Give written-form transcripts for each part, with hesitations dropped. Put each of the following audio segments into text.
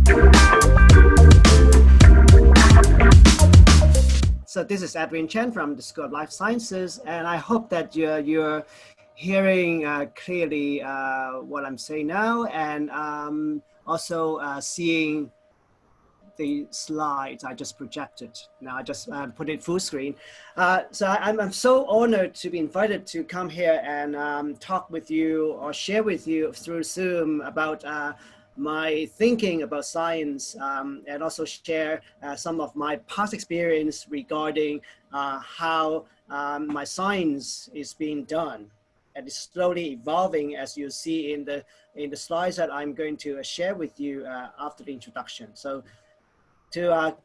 So this is Edwin Chen from the School of Life Sciences, and I hope that you're hearing clearly what I'm saying now, and also seeing the slides I just projected. Now I just put it full screen. So I'm so honored to be invited to come here and talk with you or share with you through Zoom about my thinking about science, and also share some of my past experience regarding how my science is being done. And it's slowly evolving, as you see in the slides that I'm going to share with you after the introduction. So to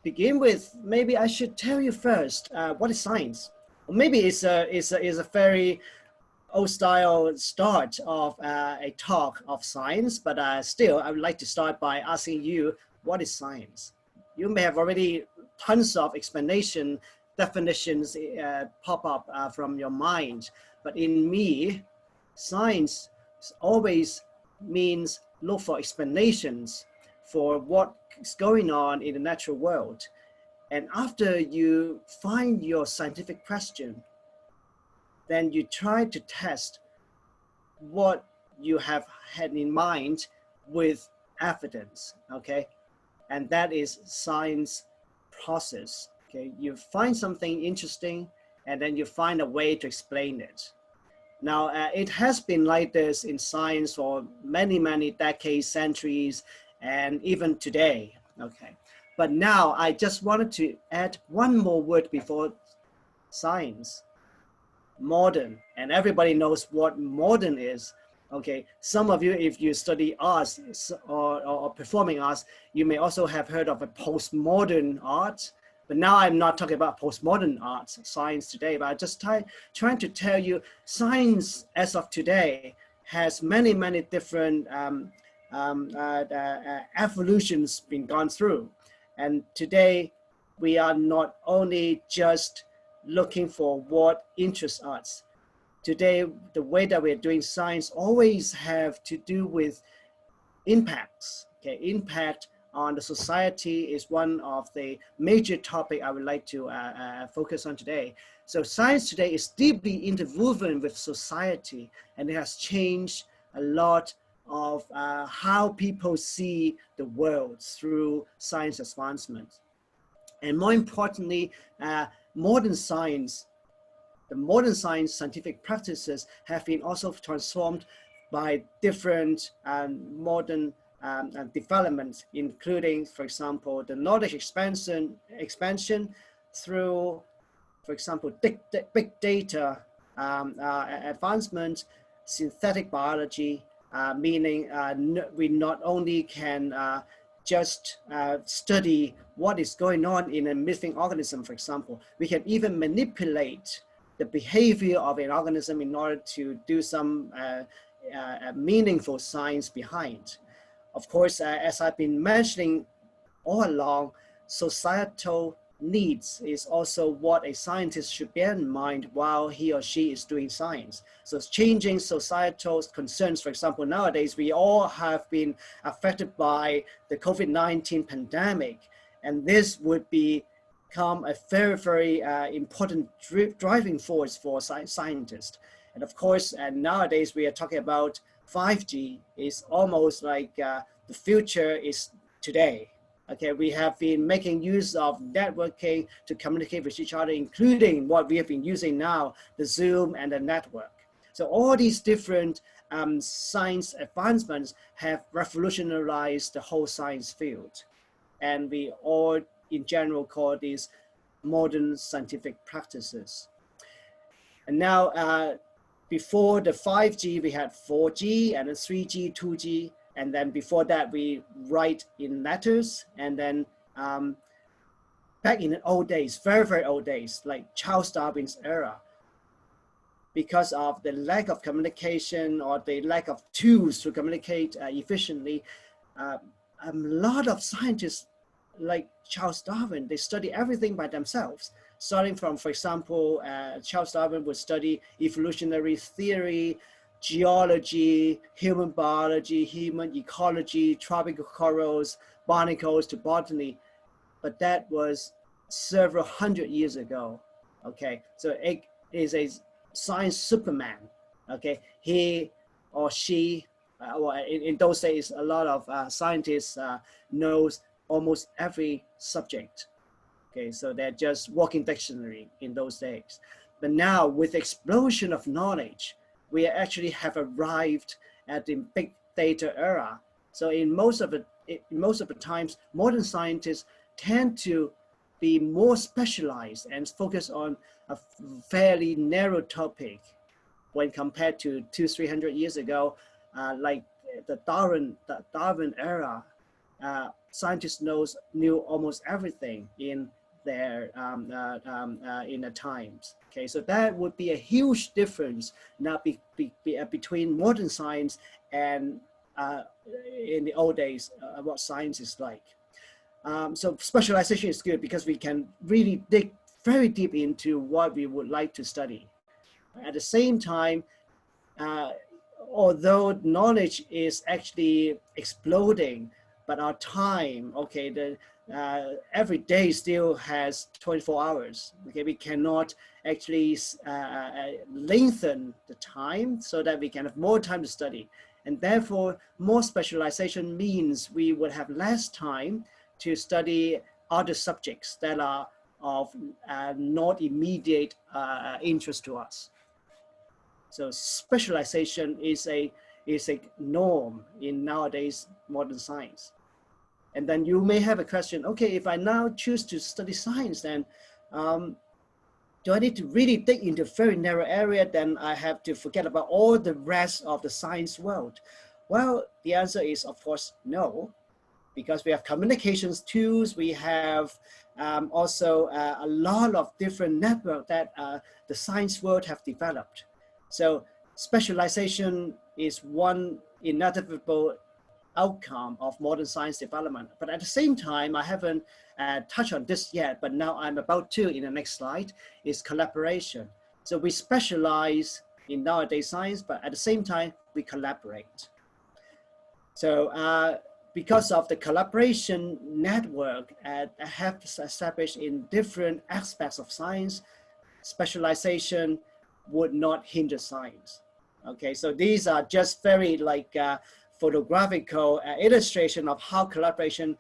begin with, maybe I should tell you first what is science. Or maybe it's a very old style start of a talk of science, but still I would like to start by asking you, what is science? You may have already tons of explanation, definitions pop up from your mind, but in me, science always means look for explanations for what is going on in the natural world. And after you find your scientific question, then you try to test what you have had in mind with evidence, okay? And that is science process, okay? You find something interesting, and then you find a way to explain it. Now, it has been like this in science for many, many decades, centuries, and even today, okay? But now I just wanted to add one more word before science: modern. And everybody knows what modern is, okay? Some of you, if you study arts or performing arts, you may also have heard of a postmodern art. But now I'm not talking about postmodern arts, science today, but I'm just trying to tell you, science as of today has many, many different evolutions been gone through. And today we are not only just looking for what interests us. Today, the way that we're doing science always have to do with impacts. Okay, impact on the society is one of the major topic I would like to focus on today. So science today is deeply interwoven with society, and it has changed a lot of how people see the world through science advancement. And more importantly, modern science, the modern scientific practices have been also transformed by different modern developments, including, for example, the knowledge expansion through, for example, big data advancement, synthetic biology, meaning we not only can just study what is going on in a living organism, for example, we can even manipulate the behavior of an organism in order to do some meaningful science behind. Of course, as I've been mentioning all along, societal needs is also what a scientist should bear in mind while he or she is doing science. So it's changing societal concerns. For example, nowadays, we all have been affected by the COVID-19 pandemic, and this would become a very, very important driving force for scientists. And of course, nowadays we are talking about 5G. Is almost like the future is today. Okay, we have been making use of networking to communicate with each other, including what we have been using now, the Zoom and the network. So all these different science advancements have revolutionized the whole science field. And we all, in general, call these modern scientific practices. And now, before the 5G, we had 4G and then 3G, 2G. And then before that, we write in letters. And then back in the old days, very, very old days, like Charles Darwin's era, because of the lack of communication or the lack of tools to communicate efficiently, a lot of scientists like Charles Darwin, they study everything by themselves. Starting from, for example, Charles Darwin would study evolutionary theory, geology, human biology, human ecology, tropical corals, barnacles to botany. But that was several hundred years ago. Okay, so it is a science superman. Okay, he or she, well, in those days, a lot of scientists knows almost every subject. Okay, so they're just walking dictionary in those days. But now, with the explosion of knowledge, we actually have arrived at the big data era. So in most of the times, modern scientists tend to be more specialized and focus on a fairly narrow topic when compared to 200-300 years ago, like the Darwin era. Scientists knew almost everything in their in the times. Okay, so that would be a huge difference now between modern science and in the old days, what science is like. So specialization is good because we can really dig very deep into what we would like to study. At the same time, although knowledge is actually exploding, but our time, okay, every day still has 24 hours. Okay, we cannot actually lengthen the time so that we can have more time to study. And therefore, more specialization means we would have less time to study other subjects that are of not immediate interest to us. So specialization is a norm in nowadays modern science. And then you may have a question, okay, if I now choose to study science, then do I need to really dig into a very narrow area? Then I have to forget about all the rest of the science world. Well, the answer is, of course, no, because we have communications tools. We have also a lot of different networks that the science world have developed. So specialization is one inevitable outcome of modern science development. But at the same time, I haven't touched on this yet, but now I'm about to in the next slide, is collaboration. So we specialize in nowadays science, but at the same time, we collaborate. So because of the collaboration network have established in different aspects of science, specialization would not hinder science. Okay, so these are just very like photographical illustration of how collaboration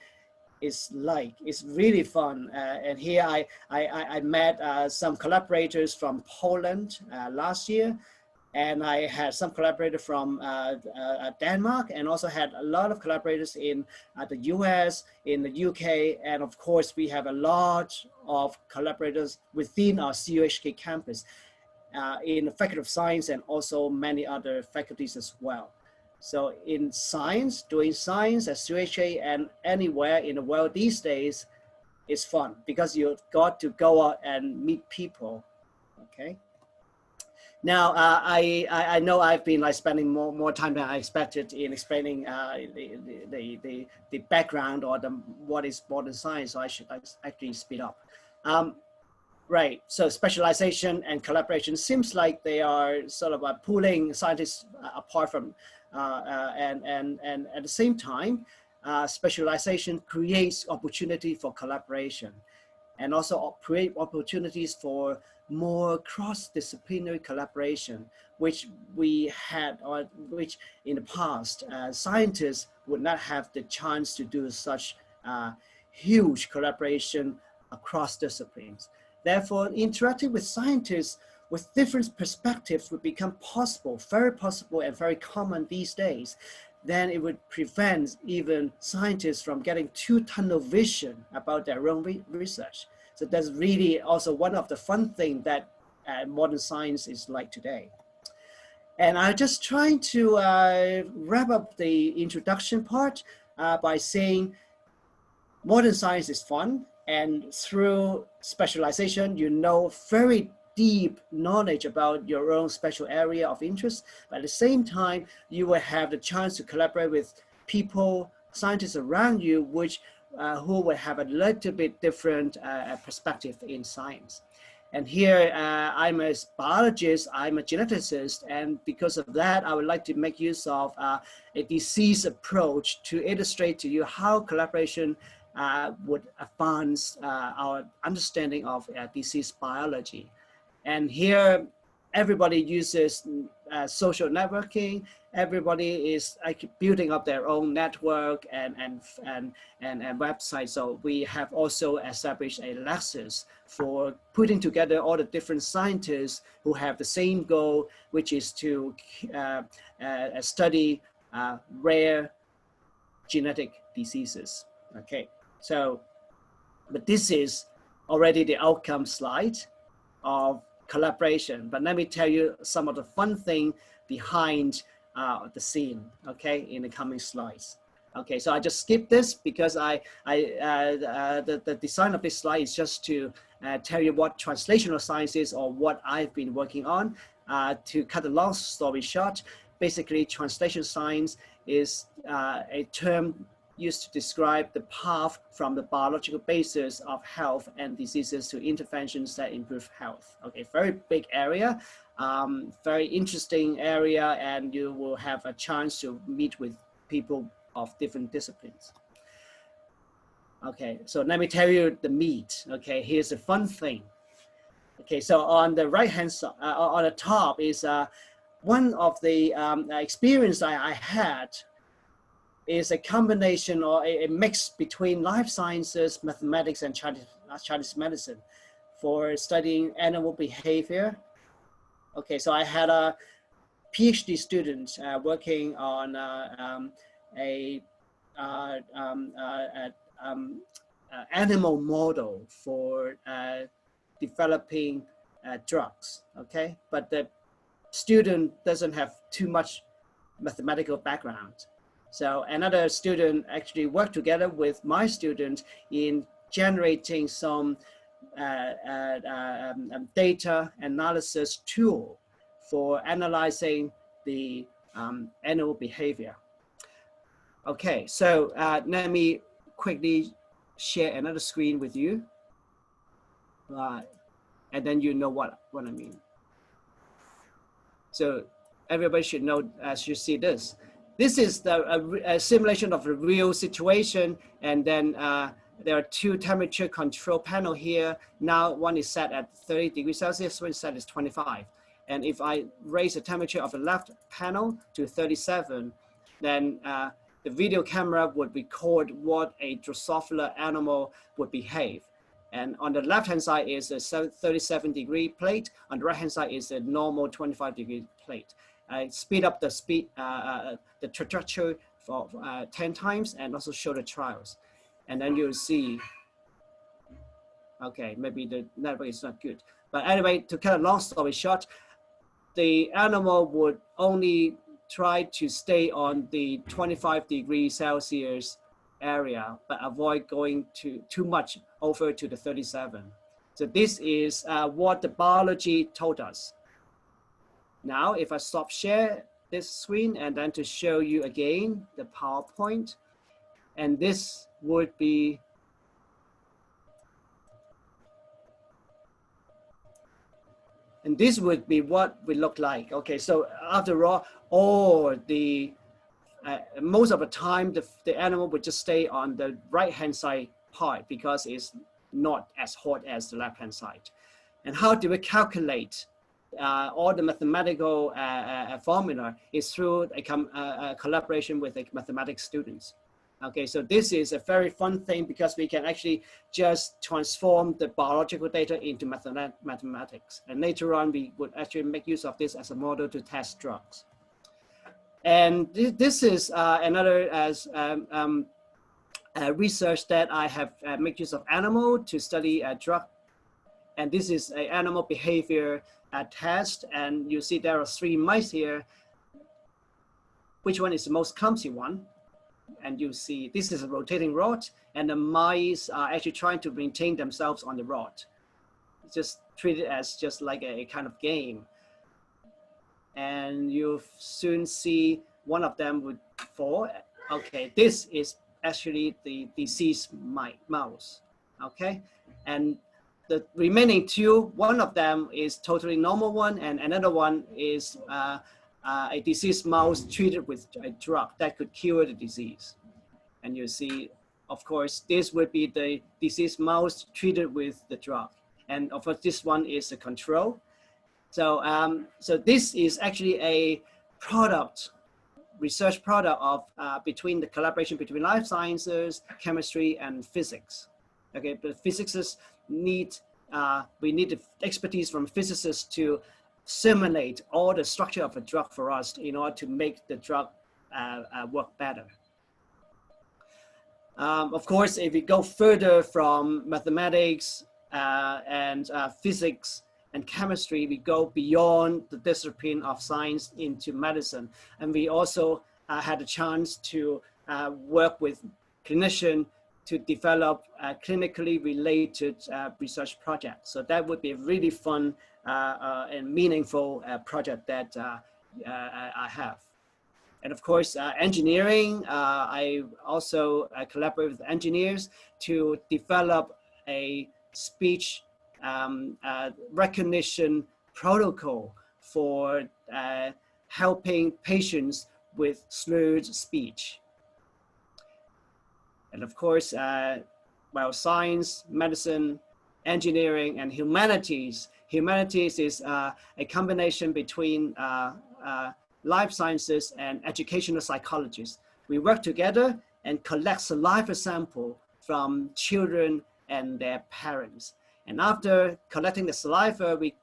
is like. It's really fun. And here I met some collaborators from Poland last year. And I had some collaborators from Denmark, and also had a lot of collaborators in the US, in the UK, and of course we have a lot of collaborators within our CUHK campus in the Faculty of Science and also many other faculties as well. So in science, doing science at CUHK and anywhere in the world these days is fun because you've got to go out and meet people, okay? Now, I know I've been like spending more time than I expected in explaining the background or what is modern science, so I should actually speed up. Right, so specialization and collaboration seems like they are sort of pulling scientists apart from, and at the same time, specialization creates opportunity for collaboration, and also create opportunities for more cross-disciplinary collaboration, which we had, or which in the past, scientists would not have the chance to do such huge collaboration across disciplines. Therefore, interacting with scientists with different perspectives would become possible, very possible and very common these days. Then it would prevent even scientists from getting too tunnel vision about their own research. So that's really also one of the fun things that modern science is like today. And I'm just trying to wrap up the introduction part by saying modern science is fun, and through specialization, you know very deep knowledge about your own special area of interest, but at the same time, you will have the chance to collaborate with people, scientists around you, which who will have a little bit different perspective in science. And here I'm a biologist, I'm a geneticist, and because of that, I would like to make use of a disease approach to illustrate to you how collaboration would advance our understanding of disease biology. And here, everybody uses social networking. Everybody is building up their own network and website. So we have also established a nexus for putting together all the different scientists who have the same goal, which is to study rare genetic diseases. Okay, so, but this is already the outcome slide of collaboration. But let me tell you some of the fun thing behind the scene, okay, in the coming slides. Okay, so I just skip this because the design of this slide is just to tell you what translational science is or what I've been working on. To cut a long story short, basically translation science is a term used to describe the path from the biological basis of health and diseases to interventions that improve health. Okay, very big area, very interesting area, and you will have a chance to meet with people of different disciplines. Okay, so let me tell you the meat. Okay, here's the fun thing. Okay, so on the right hand side, on the top is one of the experience I had is a combination or a mix between life sciences, mathematics, and Chinese medicine for studying animal behavior. Okay, so I had a PhD student working on animal model for developing drugs. Okay, but the student doesn't have too much mathematical background. So another student actually worked together with my student in generating some data analysis tool for analyzing the animal behavior. Okay, so let me quickly share another screen with you. And then you know what I mean. So everybody should know, as you see this. This is a simulation of a real situation, and then there are two temperature control panel here. Now one is set at 30 degrees Celsius, one is set at 25. And if I raise the temperature of the left panel to 37, then the video camera would record what a Drosophila animal would behave. And on the left-hand side is a 37-degree plate. On the right-hand side is a normal 25-degree plate. Speed up the trajectory for 10 times and also show the trials. And then you'll see, okay, maybe the network is not good. But anyway, to cut a long story short, the animal would only try to stay on the 25 degrees Celsius area, but avoid going too much over to the 37. So this is what the biology told us. Now, if I stop share this screen and then to show you again the PowerPoint, and this would be what we look like. Okay, so after all the most of the time the animal would just stay on the right hand side part because it's not as hot as the left hand side. And how do we calculate all the mathematical formula is through a collaboration with the mathematics students. Okay, so this is a very fun thing because we can actually just transform the biological data into mathematics. And later on, we would actually make use of this as a model to test drugs. And this is another research that I have made use of animal to study a drug. And this is an animal behavior test. And you see there are 3 mice here. Which one is the most clumsy one? And you see this is a rotating rod, and the mice are actually trying to maintain themselves on the rod. Just treat it as just like a kind of game. And you'll soon see one of them would fall. Okay, this is actually the diseased mouse. Okay, and the remaining two, one of them is totally normal one, and another one is a diseased mouse treated with a drug that could cure the disease. And you see, of course, this would be the diseased mouse treated with the drug. And of course, this one is a control. So, so this is actually a product, research product of between the collaboration between life sciences, chemistry, and physics. Okay, but physicists need, we need the expertise from physicists to simulate all the structure of a drug for us in order to make the drug work better. Of course, if we go further from mathematics and physics and chemistry, we go beyond the discipline of science into medicine. And we also had a chance to work with clinicians to develop clinically related research projects. So that would be a really fun and meaningful project that I have. And of course, engineering, I also collaborate with engineers to develop a speech recognition protocol for helping patients with slurred speech. And of course, well, science, medicine, engineering, and humanities. Humanities is a combination between life sciences and educational psychologists. We work together and collect saliva sample from children and their parents. And after collecting the saliva, we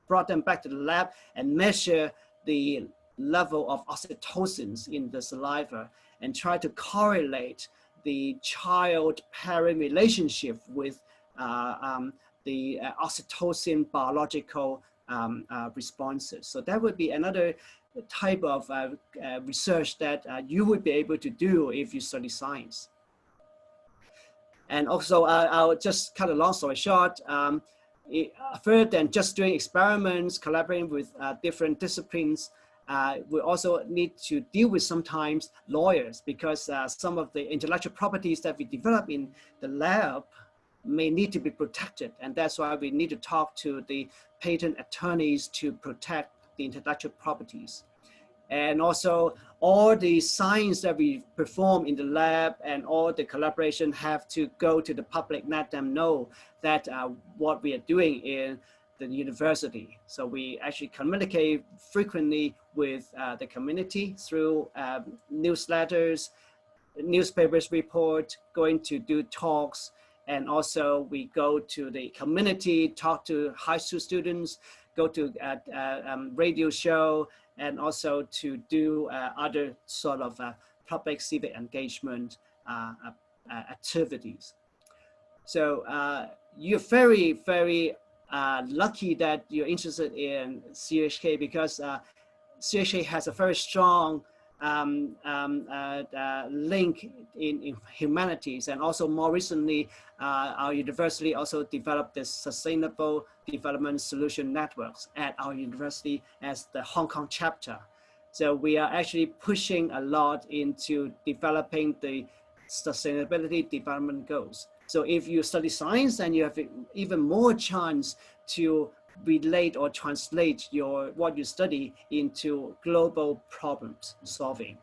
brought them back to the lab and measure the level of oxytocins in the saliva and try to correlate the child-parent relationship with the oxytocin biological responses. So that would be another type of research that you would be able to do if you study science. And also, I'll just cut a long story short, further than just doing experiments, collaborating with different disciplines, we also need to deal with sometimes lawyers, because some of the intellectual properties that we develop in the lab may need to be protected. And that's why we need to talk to the patent attorneys to protect the intellectual properties. And also all the science that we perform in the lab and all the collaboration have to go to the public, let them know that what we are doing in the university. So we actually communicate frequently with the community through newsletters, newspapers report, going to do talks, and also we go to the community, talk to high school students, go to radio show, and also to do other sort of public civic engagement activities. So you're very, very lucky that you're interested in CUHK, because CUHK has a very strong link in humanities, and also more recently, our university also developed this Sustainable Development Solution Networks at our university as the Hong Kong chapter. So we are actually pushing a lot into developing the sustainability development goals. So if you study science, then you have even more chance to relate or translate what you study into global problems solving.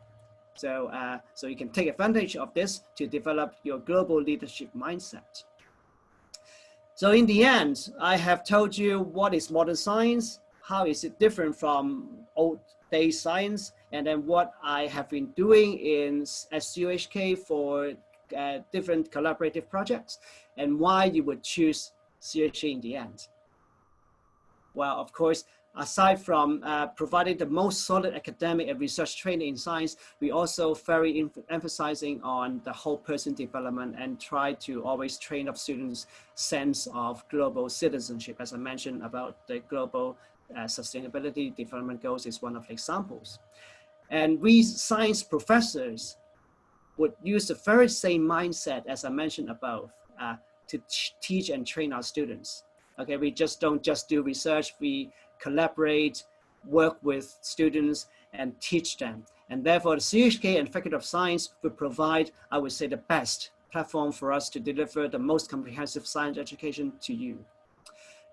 So, so you can take advantage of this to develop your global leadership mindset. So in the end, I have told you what is modern science, how is it different from old day science, and then what I have been doing at CUHK for different collaborative projects, and why you would choose CUHK in the end. Well, of course, aside from providing the most solid academic and research training in science, we also very emphasizing on the whole person development and try to always train up students' sense of global citizenship. As I mentioned about the global sustainability development goals is one of the examples. And we science professors would use the very same mindset as I mentioned above to teach and train our students. Okay, we just don't just do research, we collaborate, work with students and teach them. And therefore the CUHK and Faculty of Science will provide, I would say, the best platform for us to deliver the most comprehensive science education to you.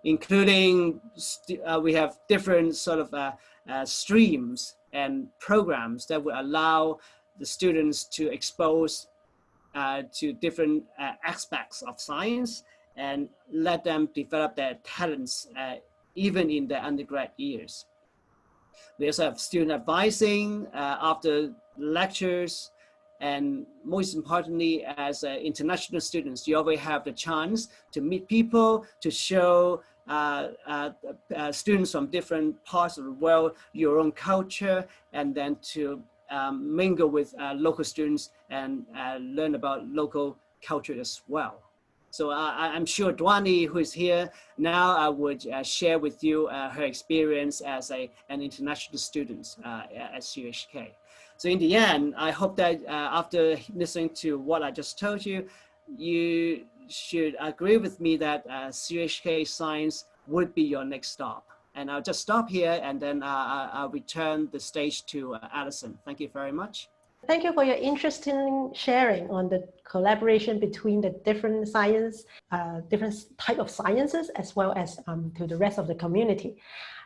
including we have different sort of streams and programs that will allow the students to expose to different aspects of science and let them develop their talents even in their undergrad years. We also have student advising after lectures, and most importantly, as international students, you always have the chance to meet people, to show students from different parts of the world your own culture, and then to mingle with local students and learn about local culture as well. So I'm sure Dwani, who is here now, would share with you her experience as an international student at CUHK. So in the end, I hope that after listening to what I just told you, you should agree with me that CUHK Science would be your next stop. And I'll just stop here, and then I'll return the stage to Alison. Thank you very much. Thank you for your interesting sharing on the collaboration between the different science, different type of sciences, as well as to the rest of the community.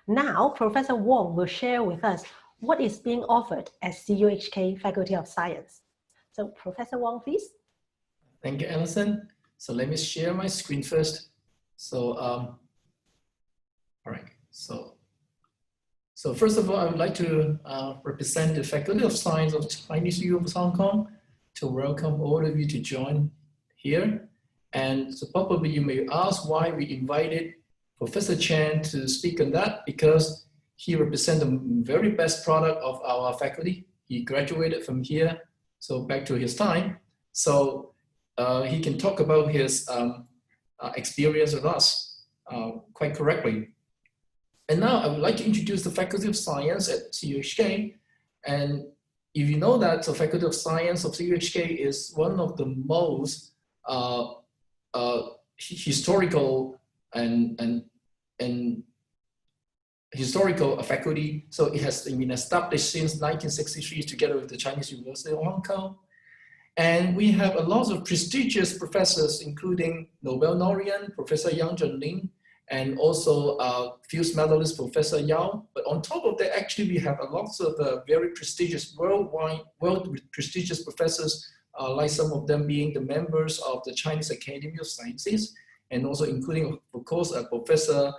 Now, Professor Wong will share with us what is being offered at CUHK Faculty of Science. So Professor Wong, please. Thank you, Alison. So let me share my screen first. So, all right. So first of all, I would like to represent the Faculty of Science of Chinese U of Hong Kong to welcome all of you to join here. And so probably you may ask why we invited Professor Chen to speak on that, because he represents the very best product of our faculty. He graduated from here, so back to his time. So he can talk about his experience with us quite correctly. And now I would like to introduce the Faculty of Science at CUHK. And if you know that the Faculty of Science of CUHK is one of the most historical and historical faculty. So it has been established since 1963 together with the Chinese University of Hong Kong. And we have a lot of prestigious professors, including Nobel laureate, Professor Yang Zhenling, and also Fields Medalist Professor Yao. But on top of that, actually, we have a lot of very prestigious world prestigious professors, like some of them being the members of the Chinese Academy of Sciences, and also including, of course, Professor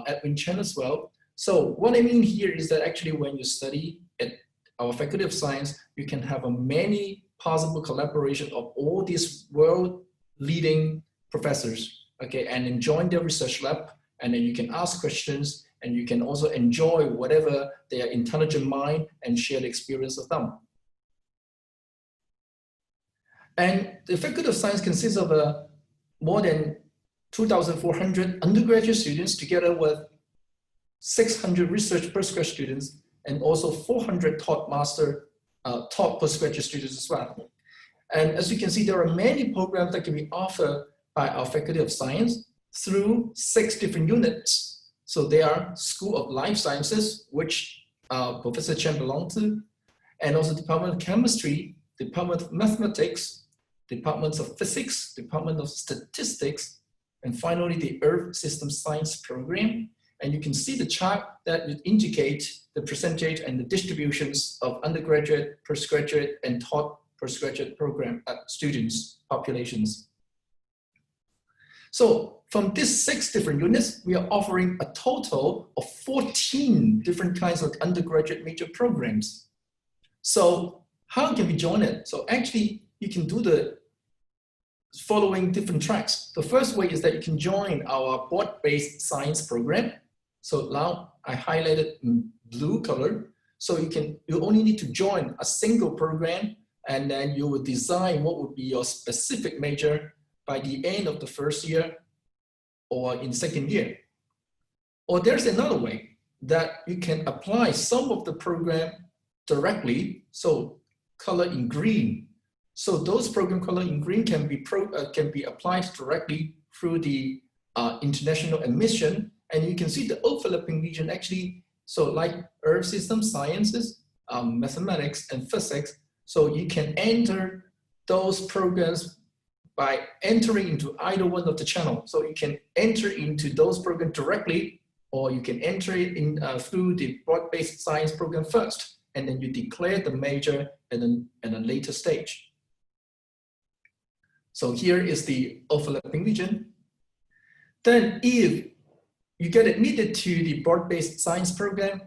Edwin Chen as well. So what I mean here is that actually when you study at our Faculty of Science, you can have a many possible collaboration of all these world-leading professors. Okay, and then join their research lab, and then you can ask questions, and you can also enjoy whatever their intelligent mind and share the experience of them. And the Faculty of Science consists of more than 2,400 undergraduate students, together with 600 research postgraduate students, and also 400 top postgraduate students as well. And as you can see, there are many programs that can be offered by our Faculty of Science through 6 different units. So they are School of Life Sciences, which Professor Chen belonged to, and also Department of Chemistry, Department of Mathematics, Departments of Physics, Department of Statistics, and finally the Earth System Science program. And you can see the chart that would indicate the percentage and the distributions of undergraduate, postgraduate, and top postgraduate program students populations. So from these 6 different units, we are offering a total of 14 different kinds of undergraduate major programs. So how can we join it? So actually, you can do the following different tracks. The first way is that you can join our board-based science program. So now I highlighted in blue color. So you only need to join a single program, and then you will design what would be your specific major by the end of the first year or in second year. Or there's another way that you can apply some of the program directly, so color in green. So those program color in green can be applied directly through the international admission, and you can see the overlapping region actually, so like Earth System Sciences, Mathematics, and Physics, so you can enter those programs by entering into either one of the channels. So you can enter into those programs directly, or you can enter it in through the broad-based science program first, and then you declare the major at a later stage. So here is the overlapping region. Then if you get admitted to the broad-based science program,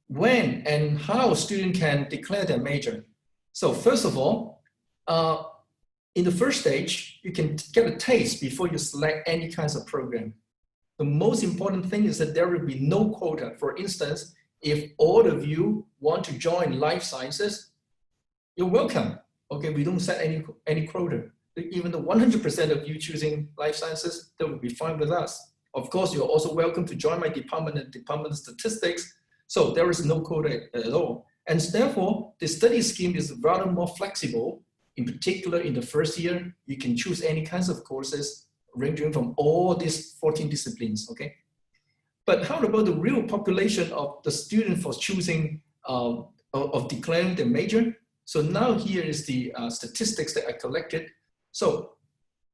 when and how a student can declare their major. So first of all, in the first stage, you can get a taste before you select any kinds of program. The most important thing is that there will be no quota. For instance, if all of you want to join life sciences, you're welcome. Okay, we don't set any quota. Even the 100% of you choosing life sciences, that would be fine with us. Of course, you're also welcome to join my department and Department of Statistics. So there is no quota at all. And therefore, the study scheme is rather more flexible. In particular, in the first year, you can choose any kinds of courses ranging from all these 14 disciplines, okay? But how about the real population of the student for choosing, of declaring the major? So now here is the statistics that I collected. So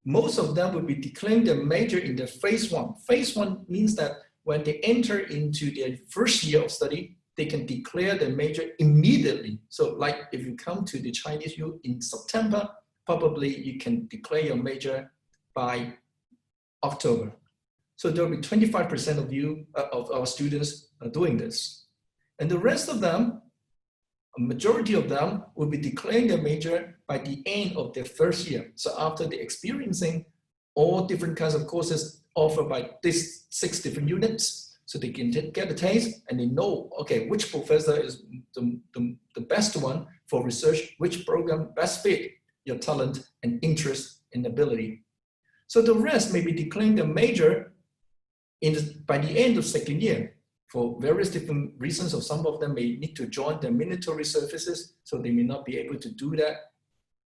most of them will be declaring their major in their phase one. Phase one means that when they enter into their first year of study, they can declare their major immediately. So like if you come to the Chinese U in September, probably you can declare your major by October. So there will be 25% of you, of our students doing this. And the rest of them, a majority of them will be declaring their major by the end of their first year. So after they're experiencing all different kinds of courses offered by these 6 different units, so they can get a taste and they know, okay, which professor is the best one for research, which program best fit your talent and interest and ability. So the rest may be declaring their major by the end of second year for various different reasons, or some of them may need to join their military services, so they may not be able to do that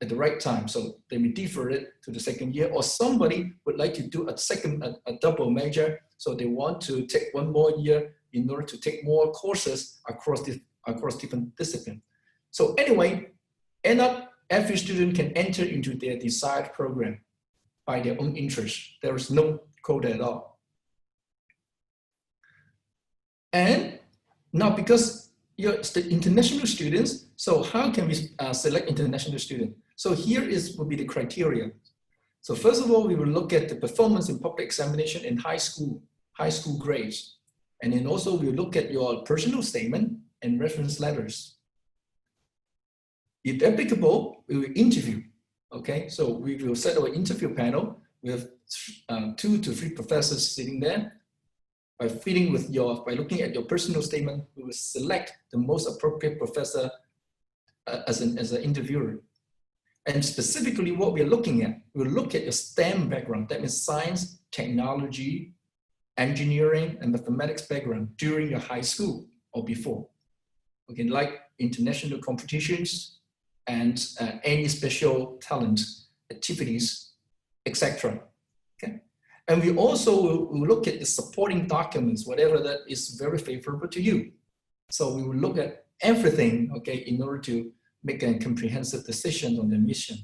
at the right time. So they may defer it to the second year, or somebody would like to do a double major. So they want to take one more year in order to take more courses across different disciplines. So anyway, end up, every student can enter into their desired program by their own interest. There is no quota at all. And now, because you're the international students, so how can we select international students? So here would be the criteria. So first of all, we will look at the performance in public examination and high school grades. And then also we'll look at your personal statement and reference letters. If applicable, we will interview. Okay, so we will set our interview panel with 2 to 3 professors sitting there. By looking at your personal statement, we will select the most appropriate professor as an interviewer. And specifically what we're looking at, we'll look at your STEM background. That means science, technology, engineering, and mathematics background during your high school or before. Okay, like international competitions and any special talent activities, etc. Okay. And we also will look at the supporting documents, whatever that is very favorable to you. So we will look at everything, okay, in order to make a comprehensive decision on the mission.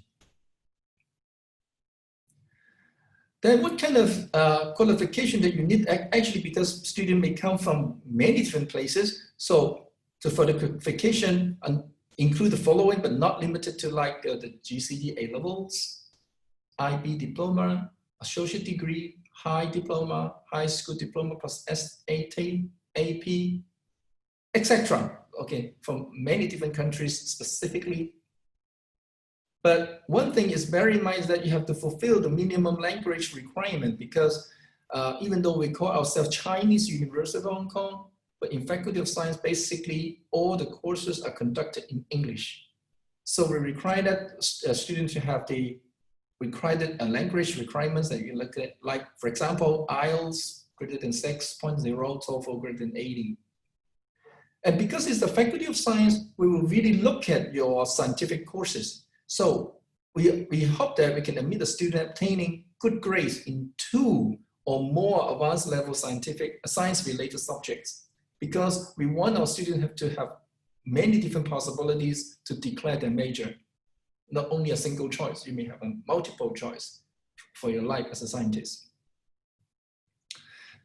Then what kind of qualification that you need, actually, because students may come from many different places. So for the qualification, include the following, but not limited to like the GCE A levels, IB diploma, associate degree, high diploma, high school diploma plus SAT, AP, etc. Okay, from many different countries specifically. But one thing is bear in mind is that you have to fulfill the minimum language requirement, because even though we call ourselves Chinese University of Hong Kong, but in Faculty of Science, basically all the courses are conducted in English. So we require that students to have the required language requirements that you look at, like for example, IELTS greater than 6.0, TOEFL greater than 80. And because it's the Faculty of Science, we will really look at your scientific courses. So we hope that we can admit a student obtaining good grades in 2 or more advanced level science-related subjects, because we want our students to have many different possibilities to declare their major. not only a single choice, you may have a multiple choice for your life as a scientist.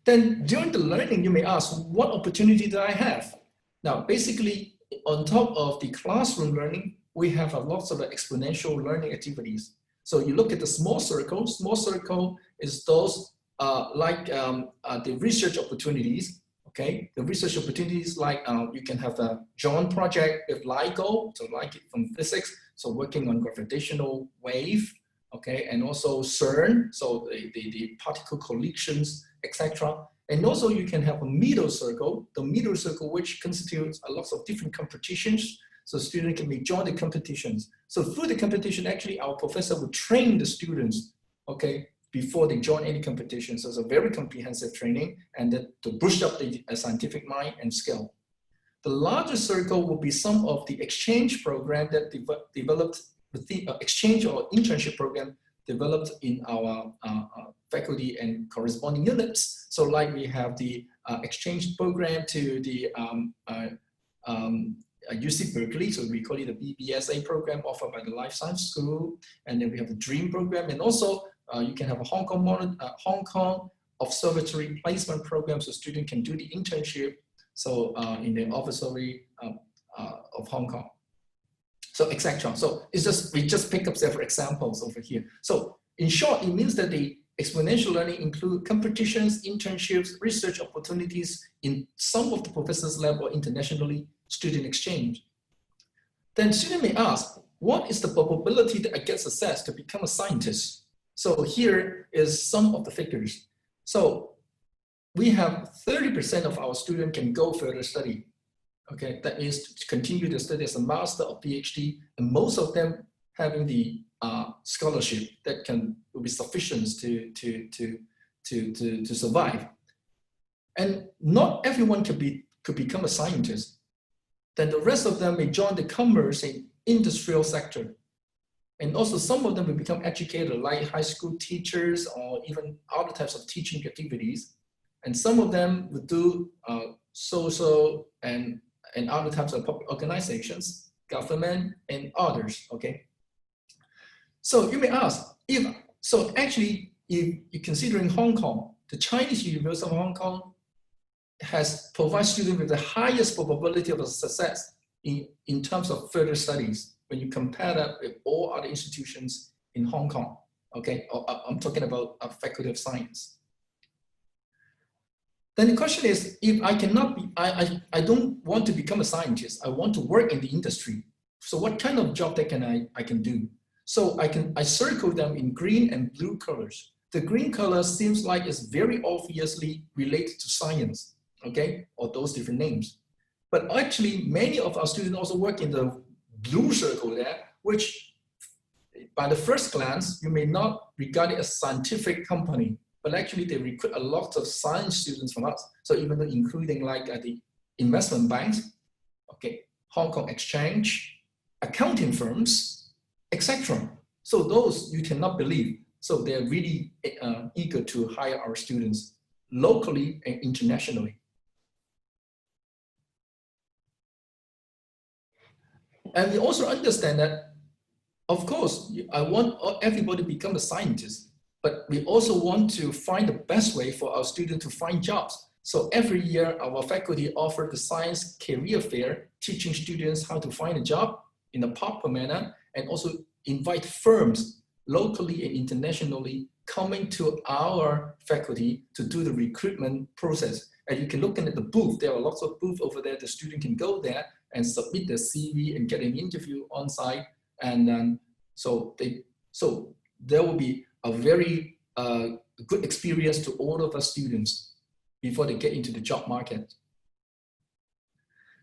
Then during the learning, you may ask, what opportunity do I have? Now, basically, on top of the classroom learning, we have lots of exponential learning activities. So you look at the small circle is those the research opportunities, okay? The research opportunities like you can have a joint project with LIGO, so like from physics, so working on gravitational wave, okay? And also CERN, so the particle collisions, etc. And also you can have a middle circle, which constitutes a lot of different competitions. So students can join the competitions. So through the competition, actually our professor will train the students, okay, before they join any competition. So it's a very comprehensive training and to boost up the scientific mind and skill. The larger circle will be some of the exchange program that developed, the exchange or internship program developed in our faculty and corresponding units. So like we have the exchange program to the UC Berkeley, so we call it the BBSA program offered by the Life Science School. And then we have the DREAM program, and also you can have a Hong Kong Observatory Placement Program, so students can do the internship so in the Observatory of Hong Kong. So etc. So it's just, we just pick up several examples over here. So in short, it means that the exponential learning include competitions, internships, research opportunities in some of the professor's lab or internationally student exchange. Then student may ask, what is the probability that I get success to become a scientist? So here is some of the figures. So we have 30% of our students can go further study. Okay, that is to continue to study as a master or PhD, and most of them having the scholarship that will be sufficient to survive. And not everyone could become a scientist. Then the rest of them may join the commerce and industrial sector. And also some of them will become educators like high school teachers or even other types of teaching activities. And some of them will do social and other types of public organizations, government, and others, okay? So you may ask, if you're considering Hong Kong, the Chinese University of Hong Kong provides students with the highest probability of success in terms of further studies when you compare that with all other institutions in Hong Kong, okay? I'm talking about a Faculty of Science. Then the question is, if I cannot be, I don't want to become a scientist, I want to work in the industry. So what kind of job that I can do? So I circle them in green and blue colors. The green color seems like it's very obviously related to science, okay? Or those different names. But actually, many of our students also work in the blue circle there, which by the first glance, you may not regard it as a scientific company, but actually they recruit a lot of science students from us. So even including like the investment banks, okay, Hong Kong Exchange, accounting firms, etc. So those you cannot believe. So they're really eager to hire our students locally and internationally. And we also understand that, of course, I want everybody to become a scientist, but we also want to find the best way for our students to find jobs. So every year, our faculty offer the Science Career Fair, teaching students how to find a job in a proper manner, and also invite firms locally and internationally coming to our faculty to do the recruitment process. And you can look at the booth. There are lots of booths over there. The student can go there and submit their CV and get an interview on site. And so there will be a very good experience to all of our students before they get into the job market.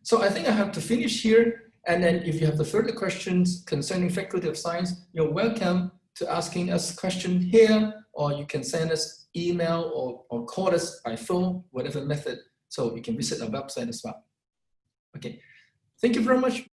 So I think I have to finish here. And then if you have the further questions concerning Faculty of Science, you're welcome to asking us questions here, or you can send us email or call us by phone, whatever method. So you can visit our website as well. Okay, thank you very much.